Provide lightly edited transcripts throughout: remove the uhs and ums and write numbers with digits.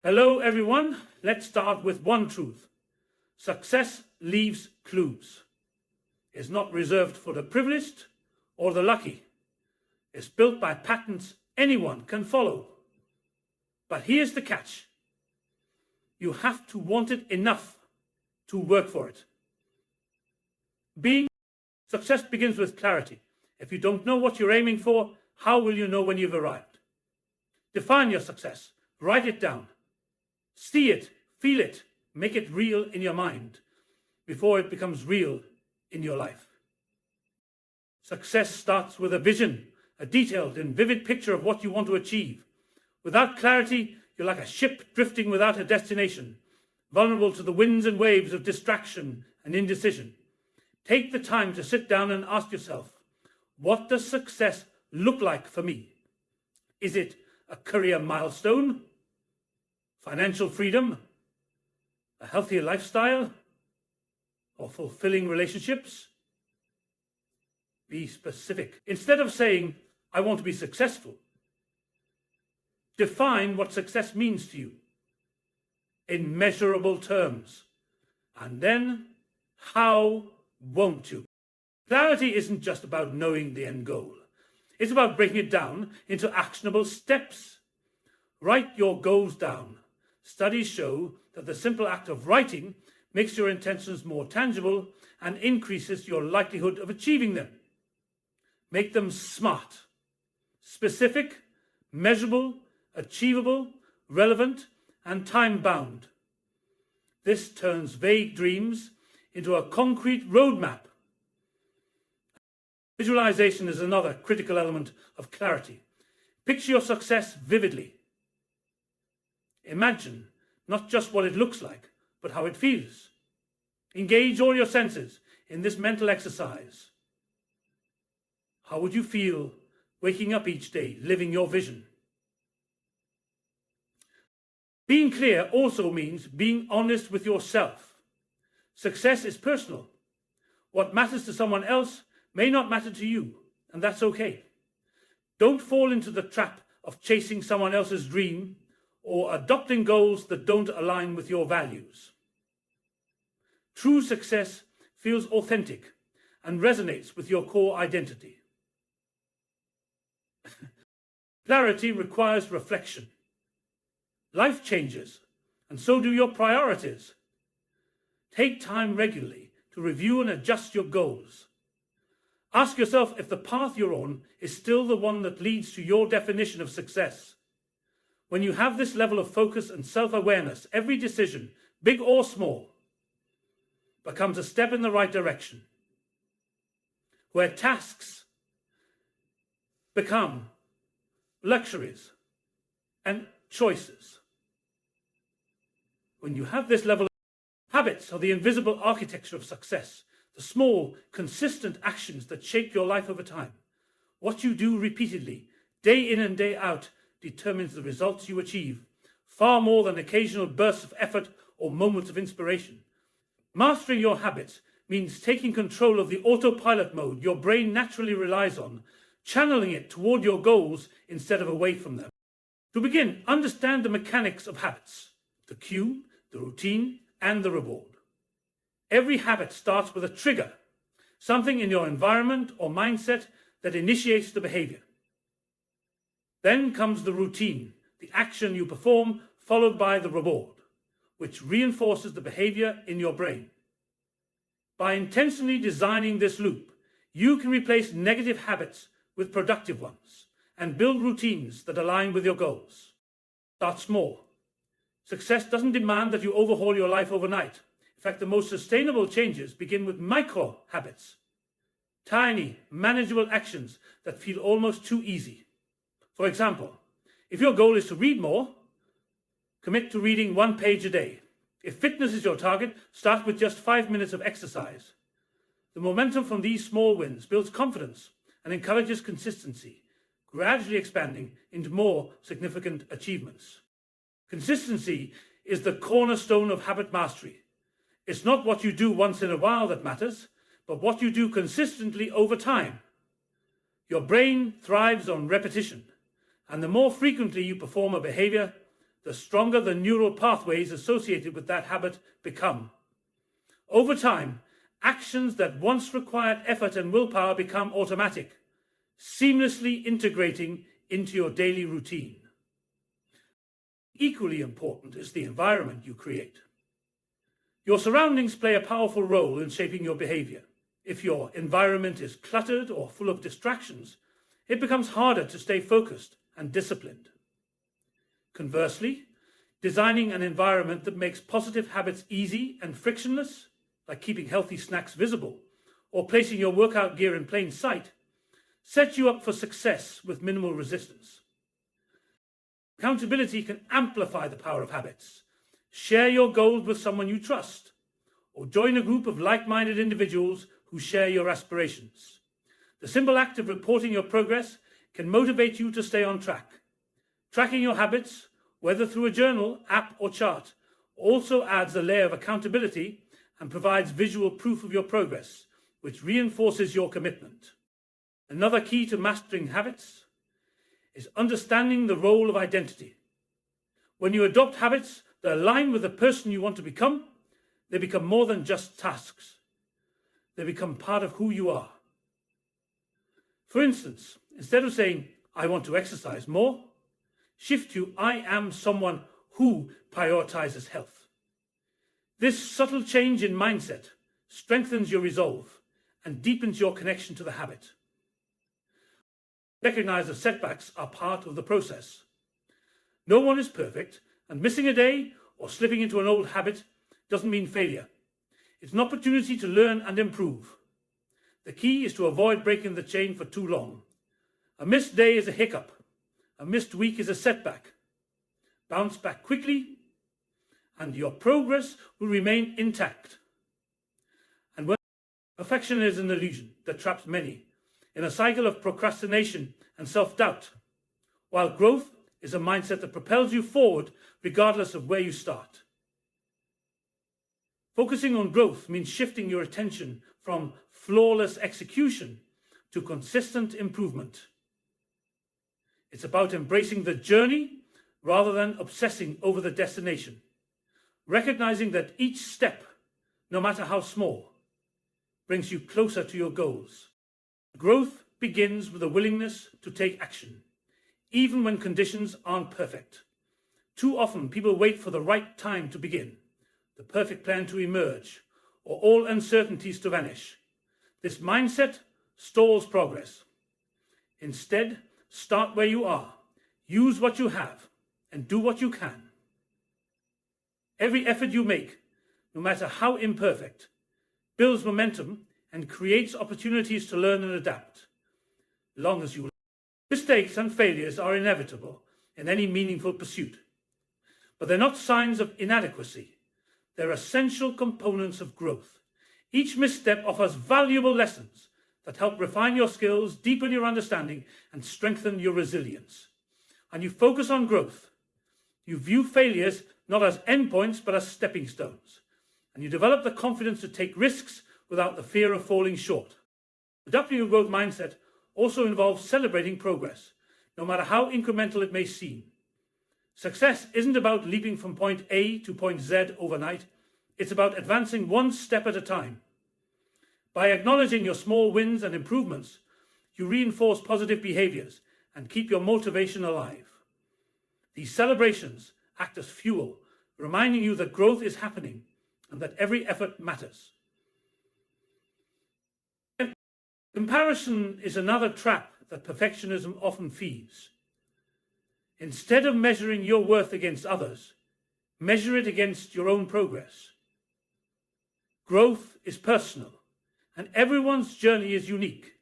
Hello everyone, let's start with one truth. Success leaves clues. It's not reserved for the privileged or the lucky. It's built by patterns anyone can follow. But here's the catch. You have to want it enough to work for it. Success begins with clarity. If you don't know what you're aiming for, how will you know when you've arrived? Define your success. Write it down. See it, feel it, make it real in your mind before it becomes real in your life. Success starts with a vision, a detailed and vivid picture of what you want to achieve. Without clarity, you're like a ship drifting without a destination, vulnerable to the winds and waves of distraction and indecision. Take the time to sit down and ask yourself, what does success look like for me? Is it a career milestone? Financial freedom? A healthier lifestyle? Or fulfilling relationships? Be specific. Instead of saying, I want to be successful, define what success means to you in measurable terms. And then, how won't you? Clarity isn't just about knowing the end goal. It's about breaking it down into actionable steps. Write your goals down. Studies show that the simple act of writing makes your intentions more tangible and increases your likelihood of achieving them. Make them SMART. Specific, measurable, achievable, relevant, and time-bound. This turns vague dreams into a concrete roadmap. Visualization is another critical element of clarity. Picture your success vividly. Imagine not just what it looks like, but how it feels. Engage all your senses in this mental exercise. How would you feel waking up each day, living your vision? Being clear also means being honest with yourself. Success is personal. What matters to someone else may not matter to you, and that's okay. Don't fall into the trap of chasing someone else's dream or adopting goals that don't align with your values. True success feels authentic and resonates with your core identity. Clarity requires reflection. Life changes, and so do your priorities. Take time regularly to review and adjust your goals. Ask yourself if the path you're on is still the one that leads to your definition of success. When you have this level of focus and self-awareness, every decision, big or small, becomes a step in the right direction, where tasks become luxuries and choices. When you have this level of habits are the invisible architecture of success, the small, consistent actions that shape your life over time. What you do repeatedly, day in and day out, determines the results you achieve, far more than occasional bursts of effort or moments of inspiration. Mastering your habits means taking control of the autopilot mode your brain naturally relies on, channeling it toward your goals instead of away from them. To begin, understand the mechanics of habits, the cue, the routine, and the reward. Every habit starts with a trigger, something in your environment or mindset that initiates the behavior. Then comes the routine, the action you perform, followed by the reward, which reinforces the behavior in your brain. By intentionally designing this loop, you can replace negative habits with productive ones and build routines that align with your goals. Start small. Success doesn't demand that you overhaul your life overnight. In fact, the most sustainable changes begin with micro habits, tiny, manageable actions that feel almost too easy. For example, if your goal is to read more, commit to reading 1 page a day. If fitness is your target, start with just 5 minutes of exercise. The momentum from these small wins builds confidence and encourages consistency, gradually expanding into more significant achievements. Consistency is the cornerstone of habit mastery. It's not what you do once in a while that matters, but what you do consistently over time. Your brain thrives on repetition, and the more frequently you perform a behavior, the stronger the neural pathways associated with that habit become. Over time, actions that once required effort and willpower become automatic, seamlessly integrating into your daily routine. Equally important is the environment you create. Your surroundings play a powerful role in shaping your behavior. If your environment is cluttered or full of distractions, it becomes harder to stay focused and disciplined. Conversely, designing an environment that makes positive habits easy and frictionless, like keeping healthy snacks visible or placing your workout gear in plain sight, sets you up for success with minimal resistance. Accountability can amplify the power of habits. Share your goals with someone you trust, or join a group of like-minded individuals who share your aspirations. The simple act of reporting your progress can motivate you to stay on track. Tracking your habits, whether through a journal, app, or chart, also adds a layer of accountability and provides visual proof of your progress, which reinforces your commitment. Another key to mastering habits is understanding the role of identity. When you adopt habits that align with the person you want to become, they become more than just tasks. They become part of who you are. For instance, instead of saying, "I want to exercise more," shift to, "I am someone who prioritizes health." This subtle change in mindset strengthens your resolve and deepens your connection to the habit. Recognize that setbacks are part of the process. No one is perfect, and missing a day or slipping into an old habit doesn't mean failure. It's an opportunity to learn and improve. The key is to avoid breaking the chain for too long. A missed day is a hiccup. A missed week is a setback. Bounce back quickly, and your progress will remain intact. And when perfection is an illusion that traps many in a cycle of procrastination and self-doubt, while growth is a mindset that propels you forward regardless of where you start. Focusing on growth means shifting your attention from flawless execution to consistent improvement. It's about embracing the journey rather than obsessing over the destination, recognizing that each step, no matter how small, brings you closer to your goals. Growth begins with a willingness to take action, even when conditions aren't perfect. Too often, people wait for the right time to begin, the perfect plan to emerge, or all uncertainties to vanish. This mindset stalls progress. Instead, start where you are, use what you have, and do what you can. Every effort you make, no matter how imperfect, builds momentum and creates opportunities to learn and adapt. Long as you learn. Mistakes and failures are inevitable in any meaningful pursuit, but they're not signs of inadequacy. They're essential components of growth. Each misstep offers valuable lessons that help refine your skills, deepen your understanding, and strengthen your resilience. And you focus on growth. You view failures not as endpoints, but as stepping stones. And you develop the confidence to take risks without the fear of falling short. Adopting a growth mindset also involves celebrating progress, no matter how incremental it may seem. Success isn't about leaping from point A to point Z overnight. It's about advancing one step at a time. By acknowledging your small wins and improvements, you reinforce positive behaviors and keep your motivation alive. These celebrations act as fuel, reminding you that growth is happening and that every effort matters. Comparison is another trap that perfectionism often feeds. Instead of measuring your worth against others, measure it against your own progress. Growth is personal, and everyone's journey is unique.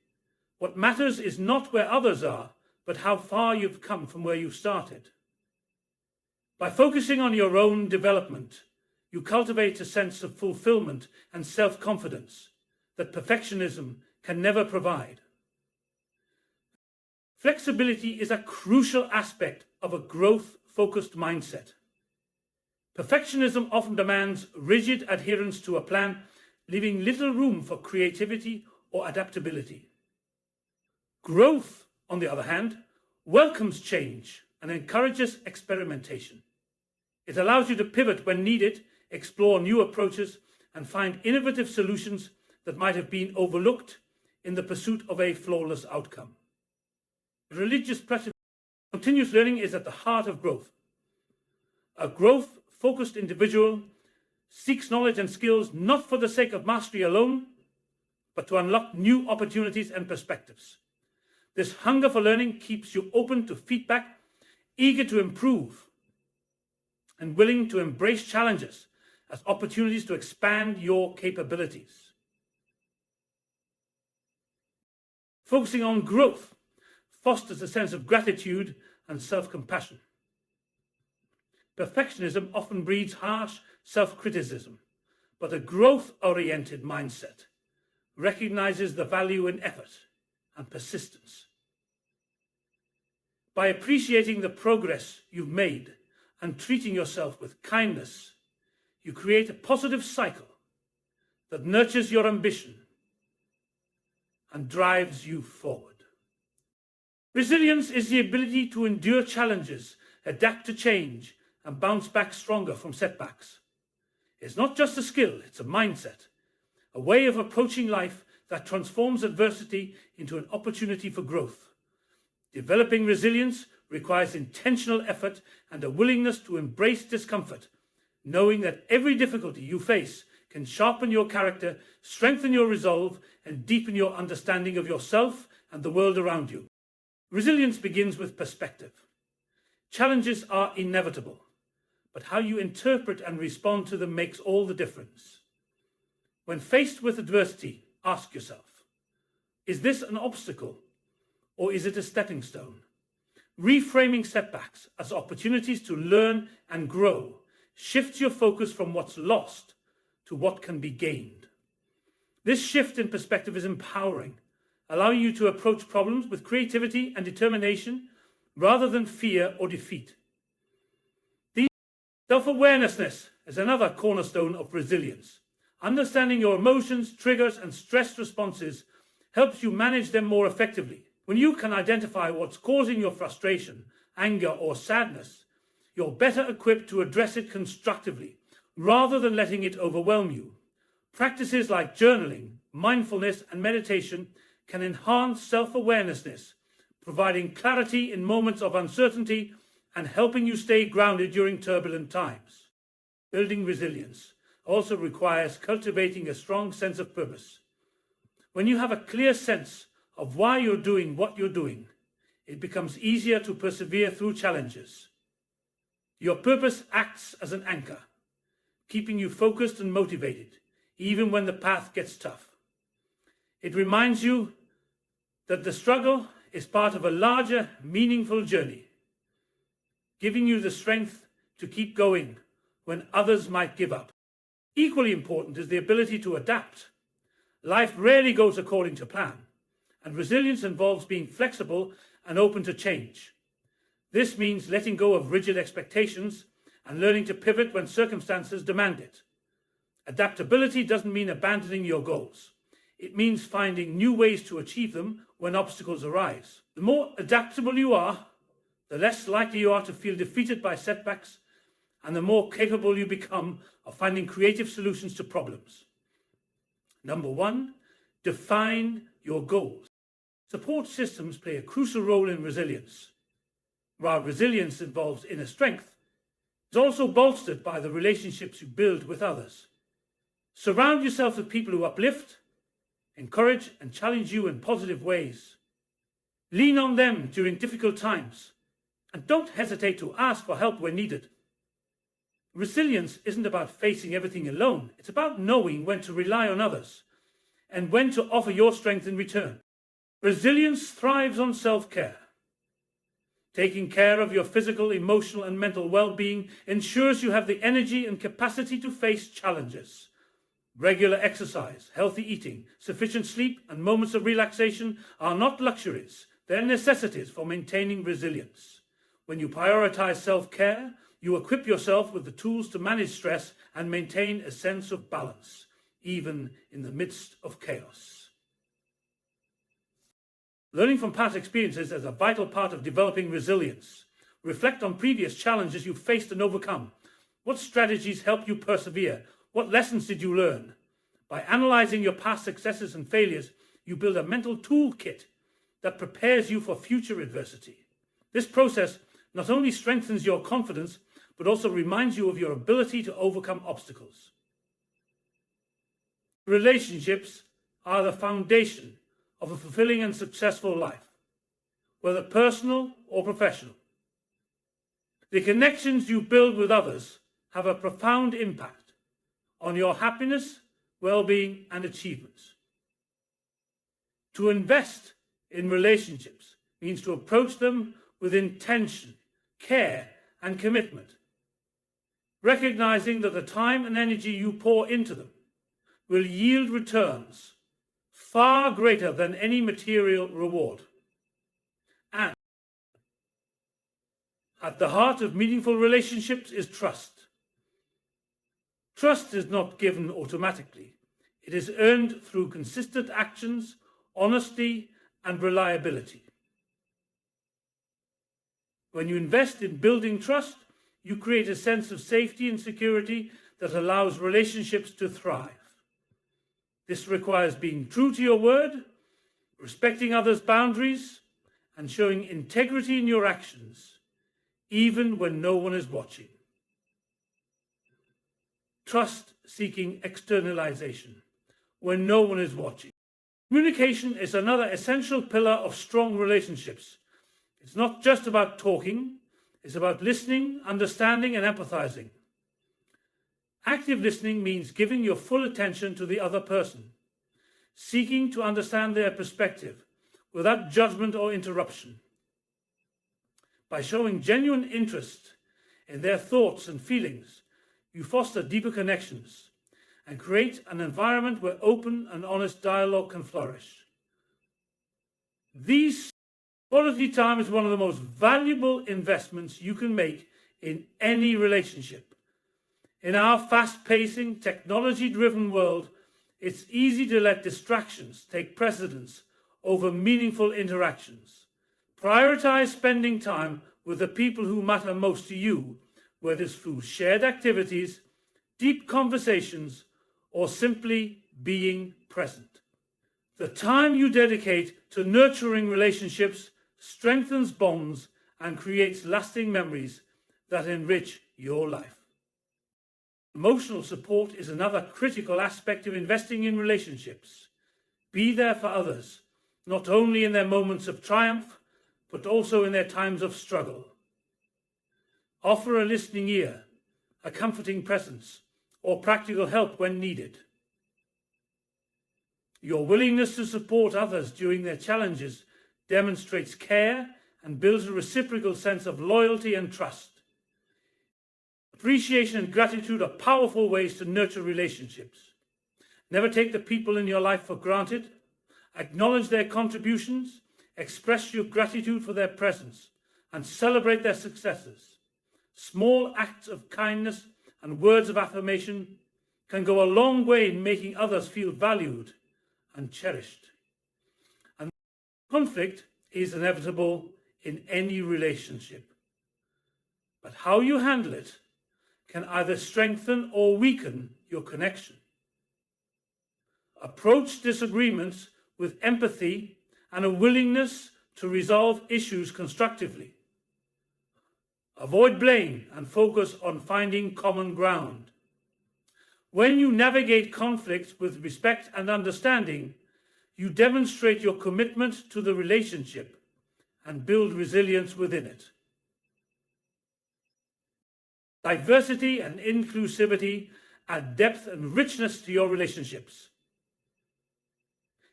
What matters is not where others are, but how far you've come from where you started. By focusing on your own development, you cultivate a sense of fulfillment and self-confidence that perfectionism can never provide. Flexibility is a crucial aspect of a growth-focused mindset. Perfectionism often demands rigid adherence to a plan, leaving little room for creativity or adaptability. Growth, on the other hand, welcomes change and encourages experimentation. It allows you to pivot when needed, explore new approaches, and find innovative solutions that might have been overlooked in the pursuit of a flawless outcome. Religious practice, continuous learning is at the heart of growth. A growth-focused individual seeks knowledge and skills not for the sake of mastery alone, but to unlock new opportunities and perspectives. This hunger for learning keeps you open to feedback, eager to improve, and willing to embrace challenges as opportunities to expand your capabilities. Focusing on growth fosters a sense of gratitude and self-compassion. Perfectionism often breeds harsh self-criticism, but a growth-oriented mindset recognizes the value in effort and persistence. By appreciating the progress you've made and treating yourself with kindness, you create a positive cycle that nurtures your ambition and drives you forward. Resilience is the ability to endure challenges, adapt to change, and bounce back stronger from setbacks. It's not just a skill, it's a mindset, a way of approaching life that transforms adversity into an opportunity for growth. Developing resilience requires intentional effort and a willingness to embrace discomfort, knowing that every difficulty you face can sharpen your character, strengthen your resolve, and deepen your understanding of yourself and the world around you. Resilience begins with perspective. Challenges are inevitable, but how you interpret and respond to them makes all the difference. When faced with adversity, ask yourself, is this an obstacle or is it a stepping stone? Reframing setbacks as opportunities to learn and grow shifts your focus from what's lost to what can be gained. This shift in perspective is empowering, allowing you to approach problems with creativity and determination rather than fear or defeat. Self-awareness is another cornerstone of resilience. Understanding your emotions, triggers, and stress responses helps you manage them more effectively. When you can identify what's causing your frustration, anger, or sadness, you're better equipped to address it constructively rather than letting it overwhelm you. Practices like journaling, mindfulness, and meditation can enhance self-awareness, providing clarity in moments of uncertainty and helping you stay grounded during turbulent times. Building resilience also requires cultivating a strong sense of purpose. When you have a clear sense of why you're doing what you're doing, it becomes easier to persevere through challenges. Your purpose acts as an anchor, keeping you focused and motivated, even when the path gets tough. It reminds you that the struggle is part of a larger, meaningful journey, giving you the strength to keep going when others might give up. Equally important is the ability to adapt. Life rarely goes according to plan, and resilience involves being flexible and open to change. This means letting go of rigid expectations and learning to pivot when circumstances demand it. Adaptability doesn't mean abandoning your goals. It means finding new ways to achieve them when obstacles arise. The more adaptable you are, the less likely you are to feel defeated by setbacks, and the more capable you become of finding creative solutions to problems. Number 1, define your goals. Support systems play a crucial role in resilience. While resilience involves inner strength, it's also bolstered by the relationships you build with others. Surround yourself with people who uplift, encourage, and challenge you in positive ways. Lean on them during difficult times, and don't hesitate to ask for help when needed. Resilience isn't about facing everything alone. It's about knowing when to rely on others and when to offer your strength in return. Resilience thrives on self-care. Taking care of your physical, emotional, and mental well-being ensures you have the energy and capacity to face challenges. Regular exercise, healthy eating, sufficient sleep, and moments of relaxation are not luxuries. They're necessities for maintaining resilience. When you prioritize self-care, you equip yourself with the tools to manage stress and maintain a sense of balance, even in the midst of chaos. Learning from past experiences is a vital part of developing resilience. Reflect on previous challenges you've faced and overcome. What strategies help you persevere? What lessons did you learn? By analyzing your past successes and failures, you build a mental toolkit that prepares you for future adversity. This process not only strengthens your confidence, but also reminds you of your ability to overcome obstacles. Relationships are the foundation of a fulfilling and successful life, whether personal or professional. The connections you build with others have a profound impact on your happiness, well-being, and achievements. To invest in relationships means to approach them with intention, care, and commitment, recognizing that the time and energy you pour into them will yield returns far greater than any material reward. And at the heart of meaningful relationships is trust. Trust is not given automatically. It is earned through consistent actions, honesty, and reliability. When you invest in building trust, you create a sense of safety and security that allows relationships to thrive. This requires being true to your word, respecting others' boundaries, and showing integrity in your actions, even when no one is watching. Trust seeking externalization, when no one is watching. Communication is another essential pillar of strong relationships. It's not just about talking, it's about listening, understanding, and empathizing. Active listening means giving your full attention to the other person, seeking to understand their perspective without judgment or interruption. By showing genuine interest in their thoughts and feelings, you foster deeper connections and create an environment where open and honest dialogue can flourish. These quality time is one of the most valuable investments you can make in any relationship. In our fast-pacing, technology-driven world, it's easy to let distractions take precedence over meaningful interactions. Prioritize spending time with the people who matter most to you, whether it's through shared activities, deep conversations, or simply being present. The time you dedicate to nurturing relationships strengthens bonds and creates lasting memories that enrich your life. Emotional support is another critical aspect of investing in relationships. Be there for others, not only in their moments of triumph, but also in their times of struggle. Offer a listening ear, a comforting presence, or practical help when needed. Your willingness to support others during their challenges demonstrates care and builds a reciprocal sense of loyalty and trust. Appreciation and gratitude are powerful ways to nurture relationships. Never take the people in your life for granted. Acknowledge their contributions, express your gratitude for their presence, and celebrate their successes. Small acts of kindness and words of affirmation can go a long way in making others feel valued and cherished. And conflict is inevitable in any relationship. But how you handle it can either strengthen or weaken your connection. Approach disagreements with empathy and a willingness to resolve issues constructively. Avoid blame and focus on finding common ground. When you navigate conflict with respect and understanding, you demonstrate your commitment to the relationship and build resilience within it. Diversity and inclusivity add depth and richness to your relationships.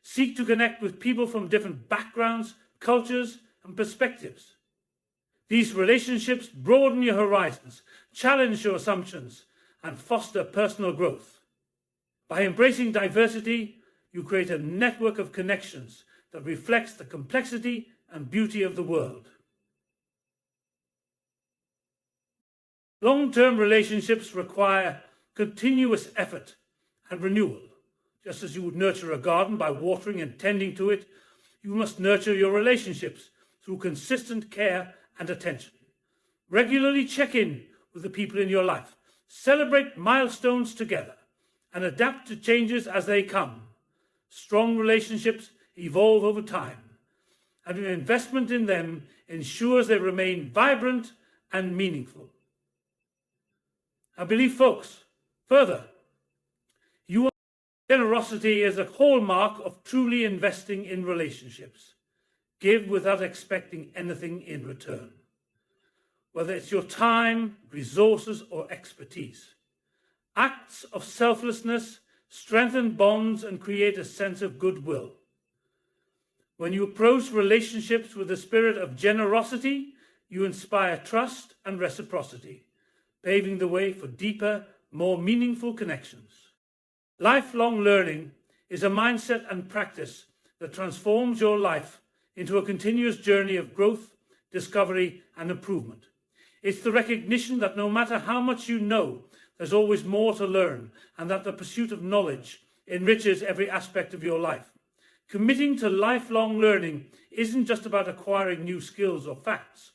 Seek to connect with people from different backgrounds, cultures, and perspectives. These relationships broaden your horizons, challenge your assumptions, and foster personal growth. By embracing diversity, you create a network of connections that reflects the complexity and beauty of the world. Long-term relationships require continuous effort and renewal. Just as you would nurture a garden by watering and tending to it, you must nurture your relationships through consistent care and attention. Regularly check in with the people in your life. celebrate milestones together, and adapt to changes as they come. Strong relationships evolve over time, and an investment in them ensures they remain vibrant and meaningful. I believe, folks, further, generosity is a hallmark of truly investing in relationships. Give without expecting anything in return, whether it's your time, resources, or expertise. Acts of selflessness strengthen bonds and create a sense of goodwill. When you approach relationships with a spirit of generosity, you inspire trust and reciprocity, paving the way for deeper, more meaningful connections. Lifelong learning is a mindset and practice that transforms your life into a continuous journey of growth, discovery, and improvement. It's the recognition that no matter how much you know, there's always more to learn, and that the pursuit of knowledge enriches every aspect of your life. Committing to lifelong learning isn't just about acquiring new skills or facts.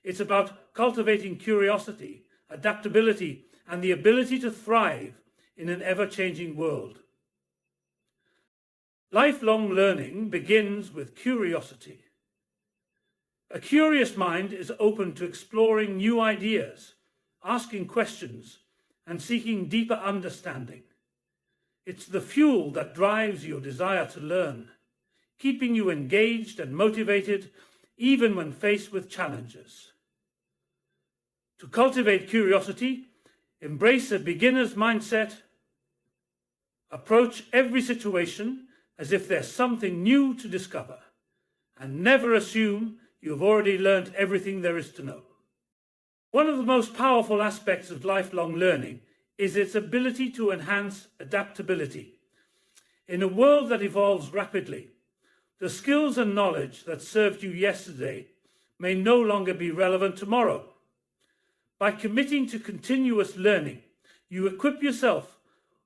It's about cultivating curiosity, adaptability, and the ability to thrive in an ever-changing world. Lifelong learning begins with curiosity. A curious mind is open to exploring new ideas, asking questions, and seeking deeper understanding. It's the fuel that drives your desire to learn, keeping you engaged and motivated even when faced with challenges. To cultivate curiosity, embrace a beginner's mindset. Approach every situation as if there's something new to discover, and never assume you've already learned everything there is to know. One of the most powerful aspects of lifelong learning is its ability to enhance adaptability. In a world that evolves rapidly, the skills and knowledge that served you yesterday may no longer be relevant tomorrow. By committing to continuous learning, you equip yourself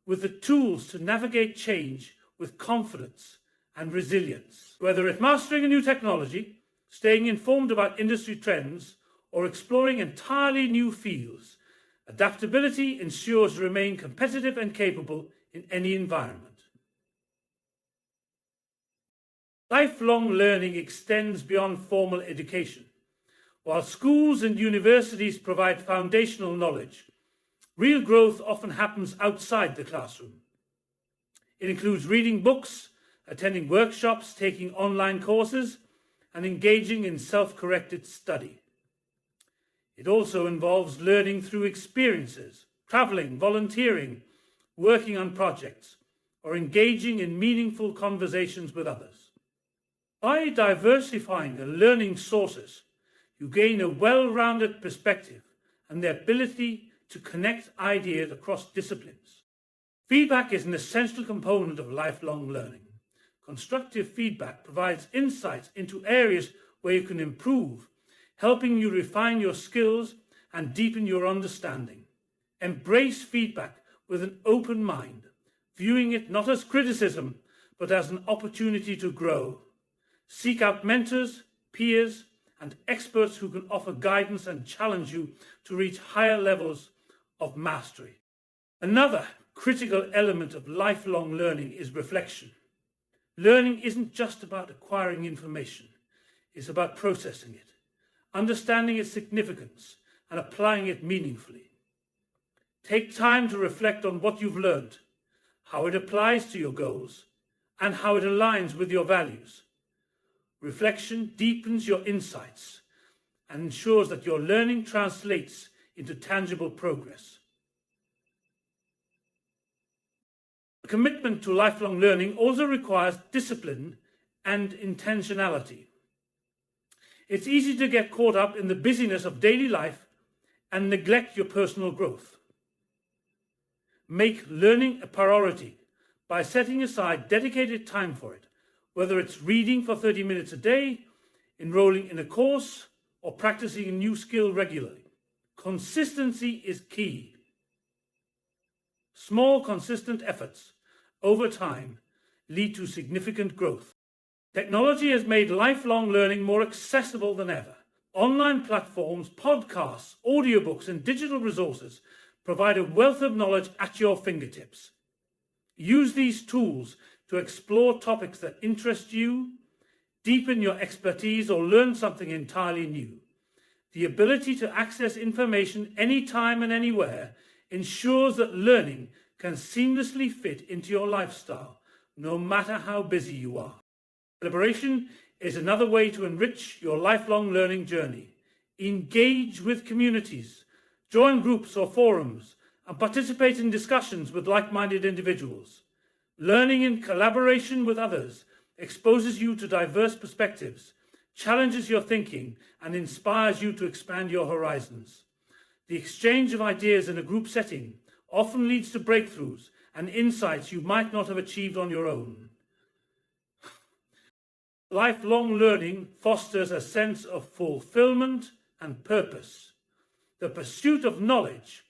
with the tools to navigate change with confidence and resilience. Whether it's mastering a new technology, staying informed about industry trends, or exploring entirely new fields, adaptability ensures you remain competitive and capable in any environment. Lifelong learning extends beyond formal education. While schools and universities provide foundational knowledge, real growth often happens outside the classroom. It includes reading books, attending workshops, taking online courses, and engaging in self-corrected study. It also involves learning through experiences, traveling, volunteering, working on projects, or engaging in meaningful conversations with others. By diversifying the learning sources, you gain a well-rounded perspective and the ability to connect ideas across disciplines. Feedback is an essential component of lifelong learning. Constructive feedback provides insights into areas where you can improve, helping you refine your skills and deepen your understanding. Embrace feedback with an open mind, viewing it not as criticism, but as an opportunity to grow. Seek out mentors, peers, and experts who can offer guidance and challenge you to reach higher levels of mastery. Another critical element of lifelong learning is reflection. Learning isn't just about acquiring information. It's about processing it, understanding its significance, and applying it meaningfully. Take time to reflect on what you've learned, how it applies to your goals, and how it aligns with your values. Reflection deepens your insights and ensures that your learning translates into tangible progress. A commitment to lifelong learning also requires discipline and intentionality. It's easy to get caught up in the busyness of daily life and neglect your personal growth. Make learning a priority by setting aside dedicated time for it, whether it's reading for 30 minutes a day, enrolling in a course, or practicing a new skill regularly. Consistency is key. Small, consistent efforts over time lead to significant growth. Technology has made lifelong learning more accessible than ever. Online platforms, podcasts, audiobooks, and digital resources provide a wealth of knowledge at your fingertips. Use these tools to explore topics that interest you, deepen your expertise, or learn something entirely new. The ability to access information anytime and anywhere ensures that learning can seamlessly fit into your lifestyle, no matter how busy you are. Collaboration is another way to enrich your lifelong learning journey. Engage with communities, join groups or forums, and participate in discussions with like-minded individuals. Learning in collaboration with others exposes you to diverse perspectives, challenges your thinking, and inspires you to expand your horizons. The exchange of ideas in a group setting often leads to breakthroughs and insights you might not have achieved on your own. Lifelong learning fosters a sense of fulfillment and purpose. The pursuit of knowledge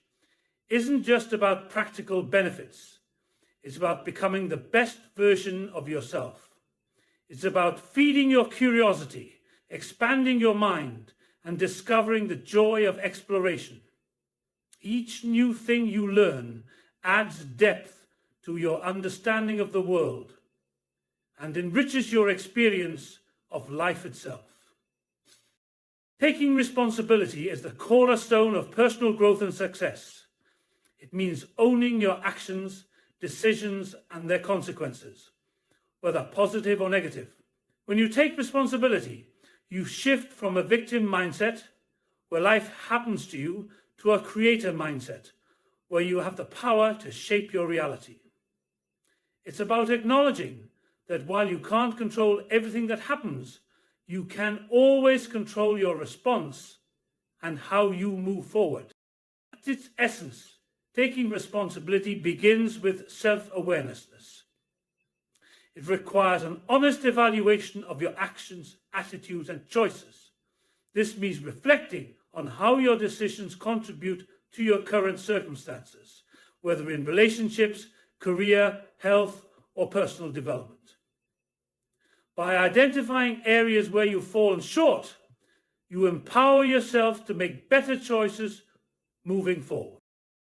isn't just about practical benefits. It's about becoming the best version of yourself. It's about feeding your curiosity, expanding your mind, and discovering the joy of exploration. Each new thing you learn adds depth to your understanding of the world and enriches your experience of life itself. Taking responsibility is the cornerstone of personal growth and success. It means owning your actions, decisions, and their consequences, whether positive or negative. When you take responsibility, you shift from a victim mindset, where life happens to you, to a creator mindset, where you have the power to shape your reality. It's about acknowledging that while you can't control everything that happens, you can always control your response and how you move forward. At its essence, taking responsibility begins with self-awareness. It requires an honest evaluation of your actions, attitudes, and choices. This means reflecting on how your decisions contribute to your current circumstances, whether in relationships, career, health, or personal development. By identifying areas where you've fallen short, you empower yourself to make better choices moving forward.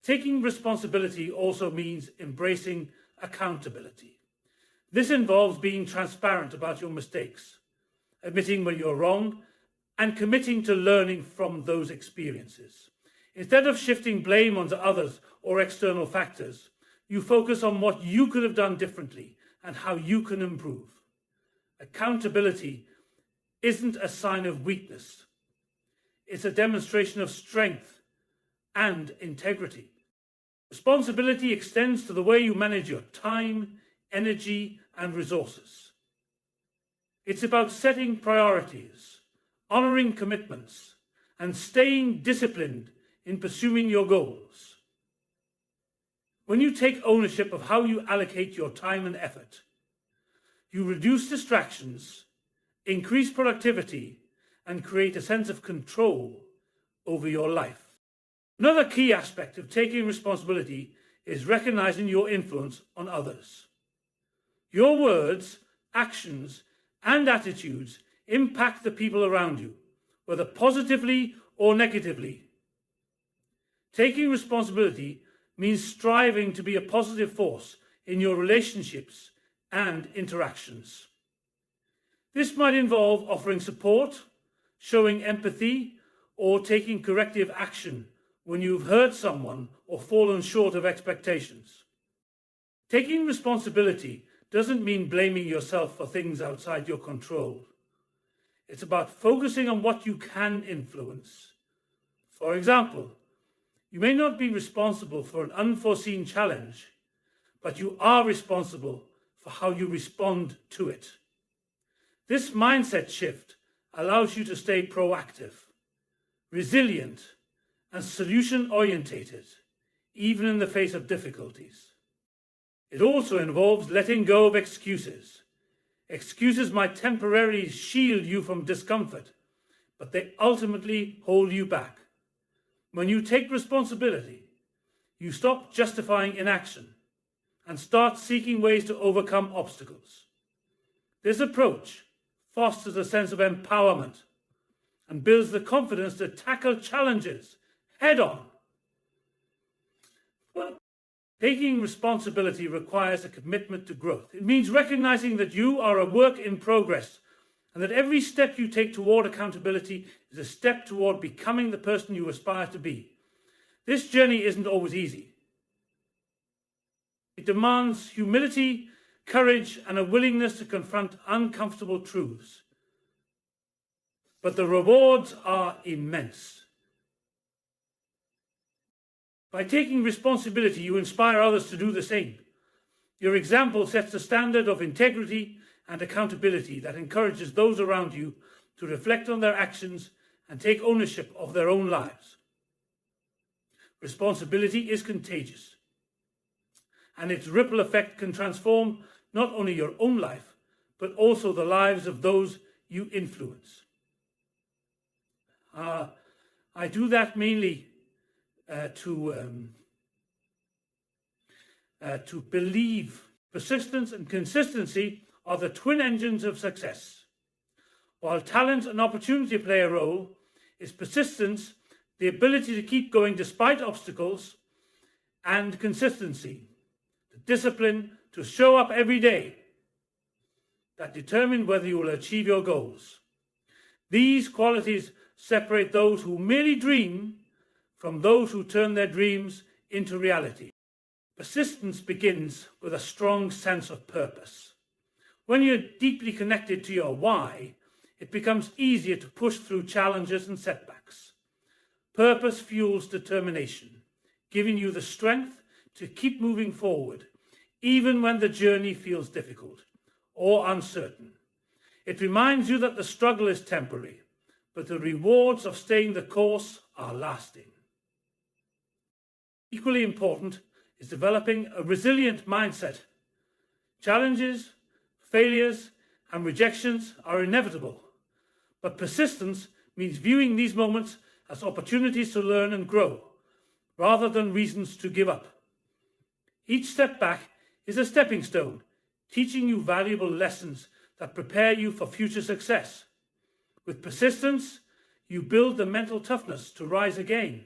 Taking responsibility also means embracing accountability. This involves being transparent about your mistakes, admitting when you're wrong, and committing to learning from those experiences. Instead of shifting blame onto others or external factors, you focus on what you could have done differently and how you can improve. Accountability isn't a sign of weakness. It's a demonstration of strength and integrity. Responsibility extends to the way you manage your time, energy, and resources. It's about setting priorities, honoring commitments, and staying disciplined in pursuing your goals. When you take ownership of how you allocate your time and effort, you reduce distractions, increase productivity, and create a sense of control over your life. Another key aspect of taking responsibility is recognizing your influence on others. Your words, actions, and attitudes impact the people around you, whether positively or negatively. Taking responsibility means striving to be a positive force in your relationships and interactions. This might involve offering support, showing empathy, or taking corrective action when you've hurt someone or fallen short of expectations. Taking responsibility doesn't mean blaming yourself for things outside your control. It's about focusing on what you can influence. For example, you may not be responsible for an unforeseen challenge, but you are responsible for how you respond to it. This mindset shift allows you to stay proactive, resilient, and solution-orientated, even in the face of difficulties. It also involves letting go of excuses. Excuses might temporarily shield you from discomfort, but they ultimately hold you back. When you take responsibility, you stop justifying inaction and start seeking ways to overcome obstacles. This approach fosters a sense of empowerment and builds the confidence to tackle challenges head on. Taking responsibility requires a commitment to growth. It means recognizing that you are a work in progress and that every step you take toward accountability is a step toward becoming the person you aspire to be. This journey isn't always easy. It demands humility, courage, and a willingness to confront uncomfortable truths. But the rewards are immense. By taking responsibility, you inspire others to do the same. Your example sets a standard of integrity and accountability that encourages those around you to reflect on their actions and take ownership of their own lives. Responsibility is contagious, and its ripple effect can transform not only your own life, but also the lives of those you influence. I do that mainly to believe persistence and consistency are the twin engines of success. While talent and opportunity play a role, is persistence, the ability to keep going despite obstacles, and consistency, the discipline to show up every day, that determine whether you will achieve your goals. These qualities separate those who merely dream from those who turn their dreams into reality. Persistence begins with a strong sense of purpose. When you're deeply connected to your why, it becomes easier to push through challenges and setbacks. Purpose fuels determination, giving you the strength to keep moving forward, even when the journey feels difficult or uncertain. It reminds you that the struggle is temporary, but the rewards of staying the course are lasting. Equally important is developing a resilient mindset. Challenges, failures, and rejections are inevitable, but persistence means viewing these moments as opportunities to learn and grow, rather than reasons to give up. Each step back is a stepping stone, teaching you valuable lessons that prepare you for future success. With persistence, you build the mental toughness to rise again,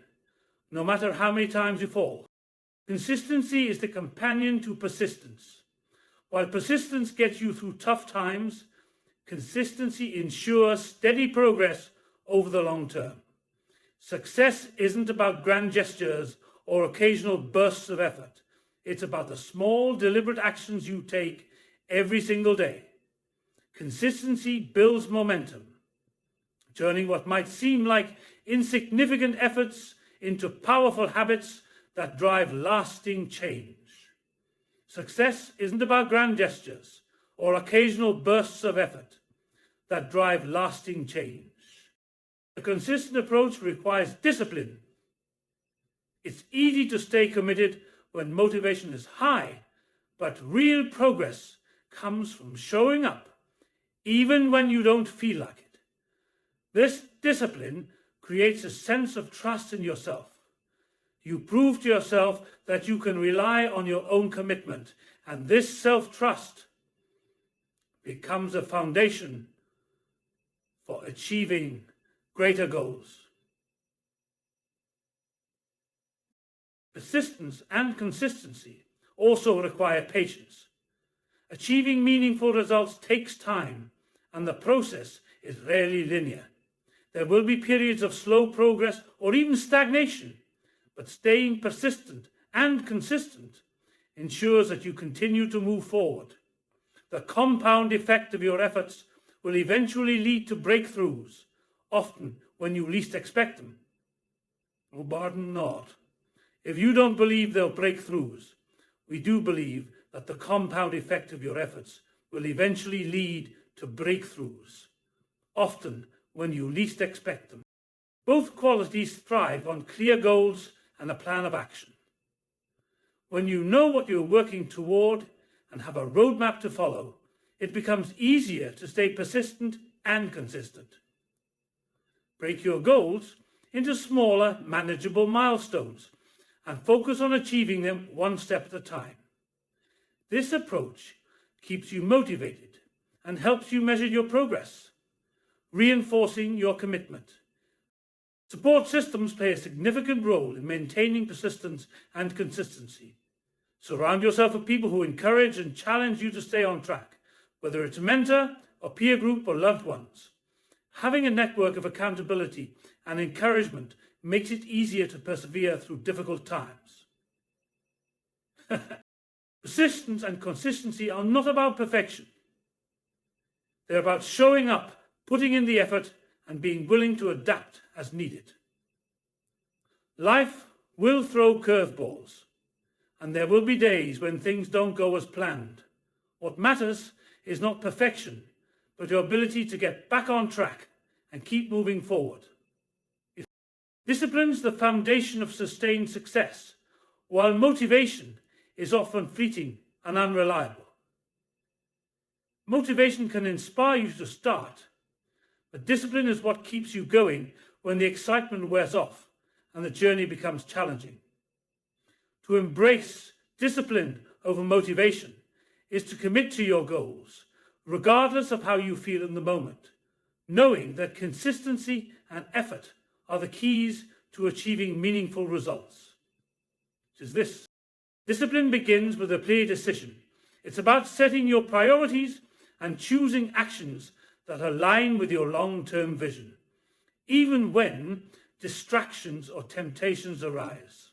no matter how many times you fall. Consistency is the companion to persistence. While persistence gets you through tough times, consistency ensures steady progress over the long term. Success isn't about grand gestures or occasional bursts of effort. It's about the small, deliberate actions you take every single day. Consistency builds momentum, turning what might seem like insignificant efforts into powerful habits that drive lasting change. Success isn't about grand gestures or occasional bursts of effort that drive lasting change. A consistent approach requires discipline. It's easy to stay committed when motivation is high, but real progress comes from showing up, even when you don't feel like it. This discipline creates a sense of trust in yourself. You prove to yourself that you can rely on your own commitment, and this self-trust becomes a foundation for achieving greater goals. Persistence and consistency also require patience. Achieving meaningful results takes time, and the process is rarely linear. There will be periods of slow progress or even stagnation, but staying persistent and consistent ensures that you continue to move forward. The compound effect of your efforts will eventually lead to breakthroughs, often when you least expect them. Oh, pardon not. If you don't believe they'll break throughs, we do believe that the compound effect of your efforts will eventually lead to breakthroughs, often when you least expect them. Both qualities thrive on clear goals and a plan of action. When you know what you're working toward and have a roadmap to follow, it becomes easier to stay persistent and consistent. Break your goals into smaller, manageable milestones and focus on achieving them one step at a time. This approach keeps you motivated and helps you measure your progress, reinforcing your commitment. Support systems play a significant role in maintaining persistence and consistency. Surround yourself with people who encourage and challenge you to stay on track, whether it's a mentor, a peer group, or loved ones. Having a network of accountability and encouragement makes it easier to persevere through difficult times. Persistence and consistency are not about perfection. They're about showing up, putting in the effort, and being willing to adapt as needed. Life will throw curveballs, and there will be days when things don't go as planned. What matters is not perfection, but your ability to get back on track and keep moving forward. Discipline is the foundation of sustained success, while motivation is often fleeting and unreliable. Motivation can inspire you to start, but discipline is what keeps you going when the excitement wears off and the journey becomes challenging. To embrace discipline over motivation is to commit to your goals, regardless of how you feel in the moment, knowing that consistency and effort are the keys to achieving meaningful results. Which is this. Discipline begins with a clear decision. It's about setting your priorities and choosing actions that align with your long-term vision, even when distractions or temptations arise.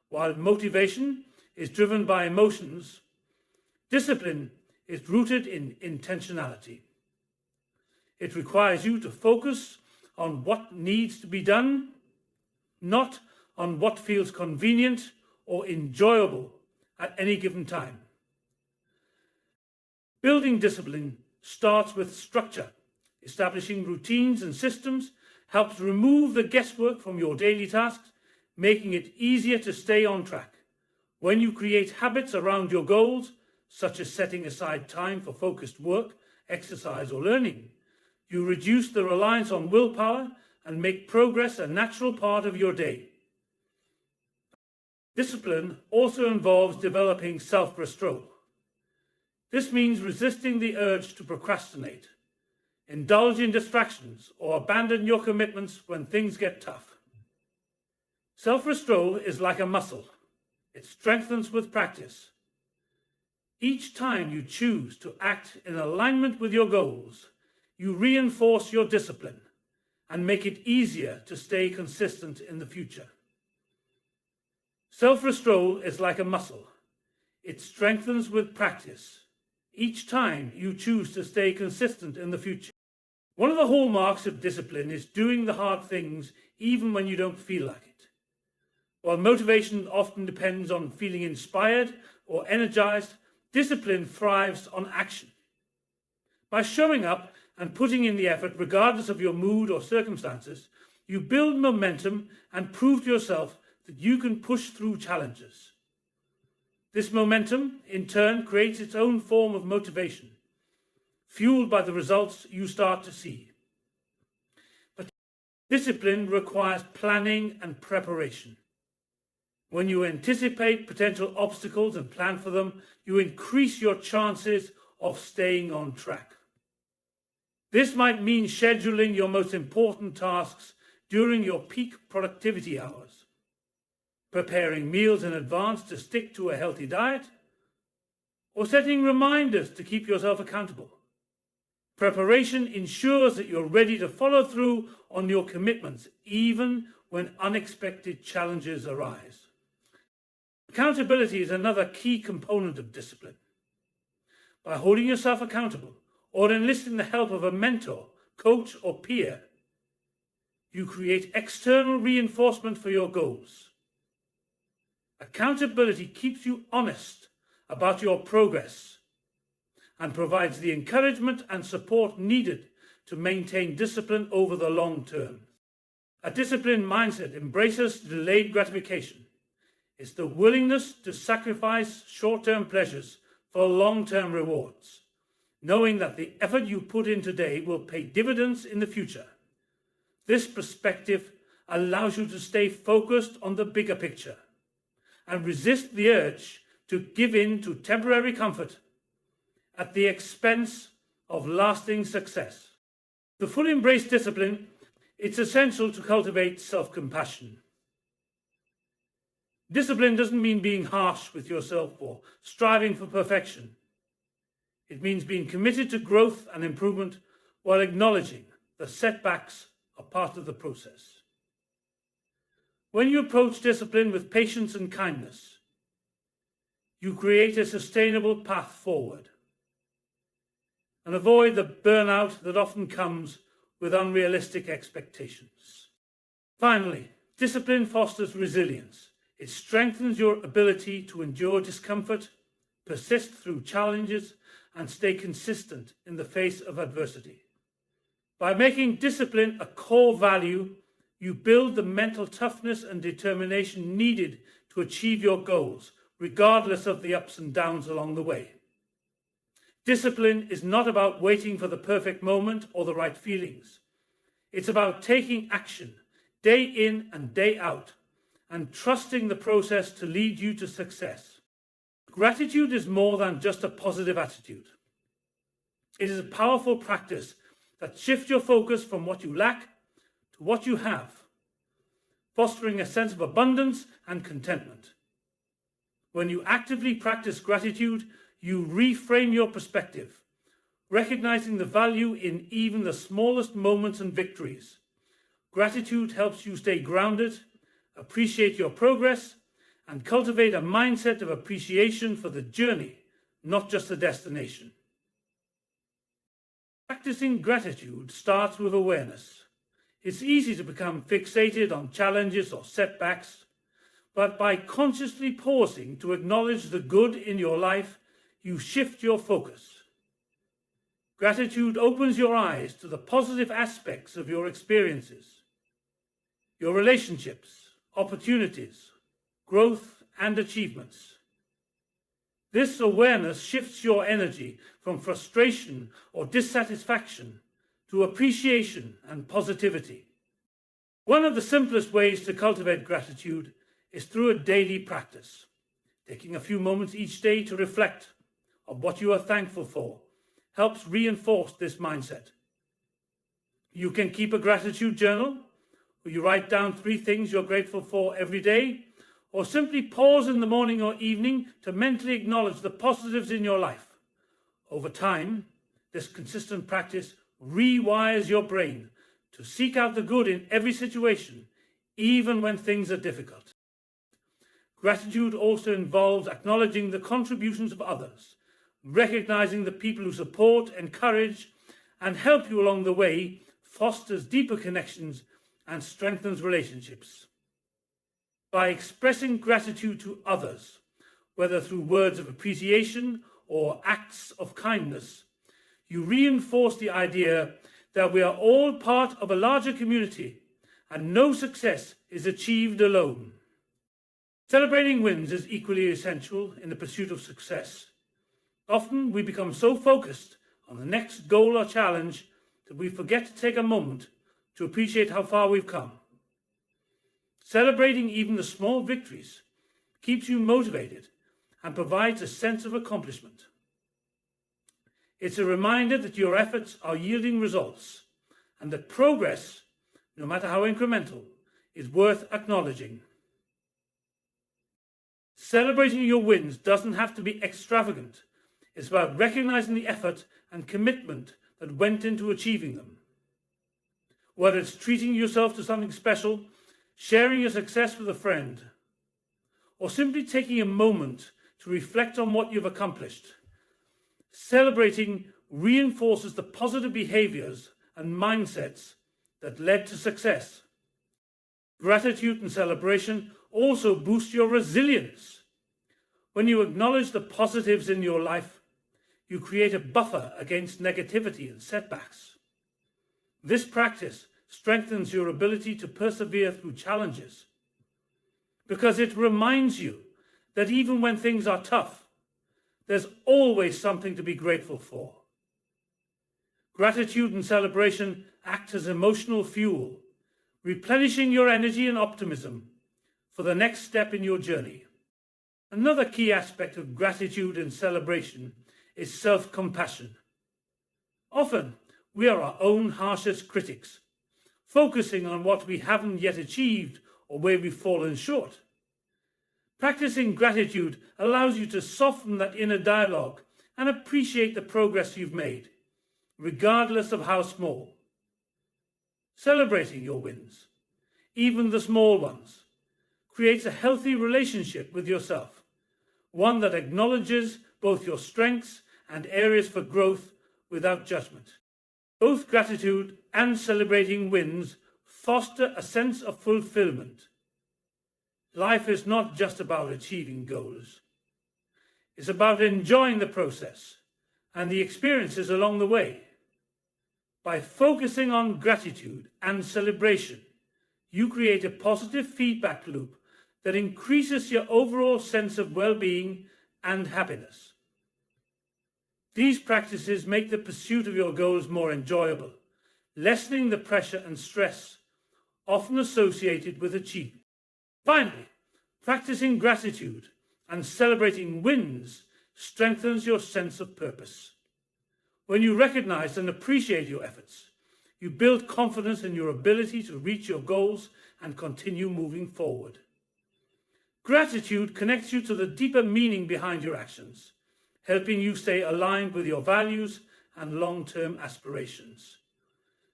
While motivation is driven by emotions, discipline is rooted in intentionality. It requires you to focus on what needs to be done, not on what feels convenient or enjoyable at any given time. Building discipline starts with structure. Establishing routines and systems helps remove the guesswork from your daily tasks, making it easier to stay on track. When you create habits around your goals, such as setting aside time for focused work, exercise, or learning, you reduce the reliance on willpower and make progress a natural part of your day. Discipline also involves developing self-restraint. This means resisting the urge to procrastinate, indulge in distractions, or abandon your commitments when things get tough. Self-restraint is like a muscle. It strengthens with practice. Each time you choose to act in alignment with your goals, you reinforce your discipline and make it easier to stay consistent in the future. Self-restraint is like a muscle. It strengthens with practice. Each time you choose to stay consistent in the future. One of the hallmarks of discipline is doing the hard things even when you don't feel like it. While motivation often depends on feeling inspired or energized, discipline thrives on action. By showing up and putting in the effort regardless of your mood or circumstances, you build momentum and prove to yourself that you can push through challenges. This momentum, in turn, creates its own form of motivation, fueled by the results you start to see. But discipline requires planning and preparation. When you anticipate potential obstacles and plan for them, you increase your chances of staying on track. This might mean scheduling your most important tasks during your peak productivity hours, preparing meals in advance to stick to a healthy diet, or setting reminders to keep yourself accountable. Preparation ensures that you're ready to follow through on your commitments, even when unexpected challenges arise. Accountability is another key component of discipline. By holding yourself accountable or enlisting the help of a mentor, coach, or peer, you create external reinforcement for your goals. Accountability keeps you honest about your progress and provides the encouragement and support needed to maintain discipline over the long term. A disciplined mindset embraces delayed gratification. It's the willingness to sacrifice short-term pleasures for long-term rewards, knowing that the effort you put in today will pay dividends in the future. This perspective allows you to stay focused on the bigger picture and resist the urge to give in to temporary comfort at the expense of lasting success. To fully embrace discipline, it's essential to cultivate self-compassion. Discipline doesn't mean being harsh with yourself or striving for perfection. It means being committed to growth and improvement while acknowledging that setbacks are part of the process. When you approach discipline with patience and kindness, you create a sustainable path forward and avoid the burnout that often comes with unrealistic expectations. Finally, discipline fosters resilience. It strengthens your ability to endure discomfort, persist through challenges, and stay consistent in the face of adversity. By making discipline a core value, you build the mental toughness and determination needed to achieve your goals, regardless of the ups and downs along the way. Discipline is not about waiting for the perfect moment or the right feelings. It's about taking action day in and day out and trusting the process to lead you to success. Gratitude is more than just a positive attitude. It is a powerful practice that shifts your focus from what you lack to what you have, fostering a sense of abundance and contentment. When you actively practice gratitude, you reframe your perspective, recognizing the value in even the smallest moments and victories. Gratitude helps you stay grounded, appreciate your progress, and cultivate a mindset of appreciation for the journey, not just the destination. Practicing gratitude starts with awareness. It's easy to become fixated on challenges or setbacks, but by consciously pausing to acknowledge the good in your life, you shift your focus. Gratitude opens your eyes to the positive aspects of your experiences, your relationships, opportunities, growth, and achievements. This awareness shifts your energy from frustration or dissatisfaction to appreciation and positivity. One of the simplest ways to cultivate gratitude is through a daily practice, taking a few moments each day to reflect on what you are thankful for helps reinforce this mindset. You can keep a gratitude journal where you write down 3 things you're grateful for every day, or simply pause in the morning or evening to mentally acknowledge the positives in your life. Over time, this consistent practice rewires your brain to seek out the good in every situation, even when things are difficult. Gratitude also involves acknowledging the contributions of others, recognizing the people who support, encourage, and help you along the way, fosters deeper connections and strengthens relationships. By expressing gratitude to others, whether through words of appreciation or acts of kindness, you reinforce the idea that we are all part of a larger community and no success is achieved alone. Celebrating wins is equally essential in the pursuit of success. Often we become so focused on the next goal or challenge that we forget to take a moment to appreciate how far we've come. Celebrating even the small victories keeps you motivated and provides a sense of accomplishment. It's a reminder that your efforts are yielding results and that progress, no matter how incremental, is worth acknowledging. Celebrating your wins doesn't have to be extravagant. It's about recognizing the effort and commitment that went into achieving them. Whether it's treating yourself to something special, sharing your success with a friend, or simply taking a moment to reflect on what you've accomplished, celebrating reinforces the positive behaviors and mindsets that led to success. Gratitude and celebration also boost your resilience. When you acknowledge the positives in your life, you create a buffer against negativity and setbacks. This practice strengthens your ability to persevere through challenges because it reminds you that even when things are tough, there's always something to be grateful for. Gratitude and celebration act as emotional fuel, replenishing your energy and optimism for the next step in your journey. Another key aspect of gratitude and celebration is self-compassion. Often, we are our own harshest critics, focusing on what we haven't yet achieved or where we've fallen short. Practicing gratitude allows you to soften that inner dialogue and appreciate the progress you've made, regardless of how small. Celebrating your wins, even the small ones, creates a healthy relationship with yourself, one that acknowledges both your strengths and areas for growth without judgment. Both gratitude and celebrating wins foster a sense of fulfillment. Life is not just about achieving goals. It's about enjoying the process and the experiences along the way. By focusing on gratitude and celebration, you create a positive feedback loop that increases your overall sense of well-being and happiness. These practices make the pursuit of your goals more enjoyable, lessening the pressure and stress often associated with achievement. Finally, practicing gratitude and celebrating wins strengthens your sense of purpose. When you recognize and appreciate your efforts, you build confidence in your ability to reach your goals and continue moving forward. Gratitude connects you to the deeper meaning behind your actions, helping you stay aligned with your values and long-term aspirations.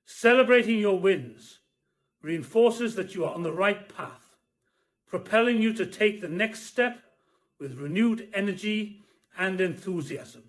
Celebrating your wins reinforces that you are on the right path, propelling you to take the next step with renewed energy and enthusiasm.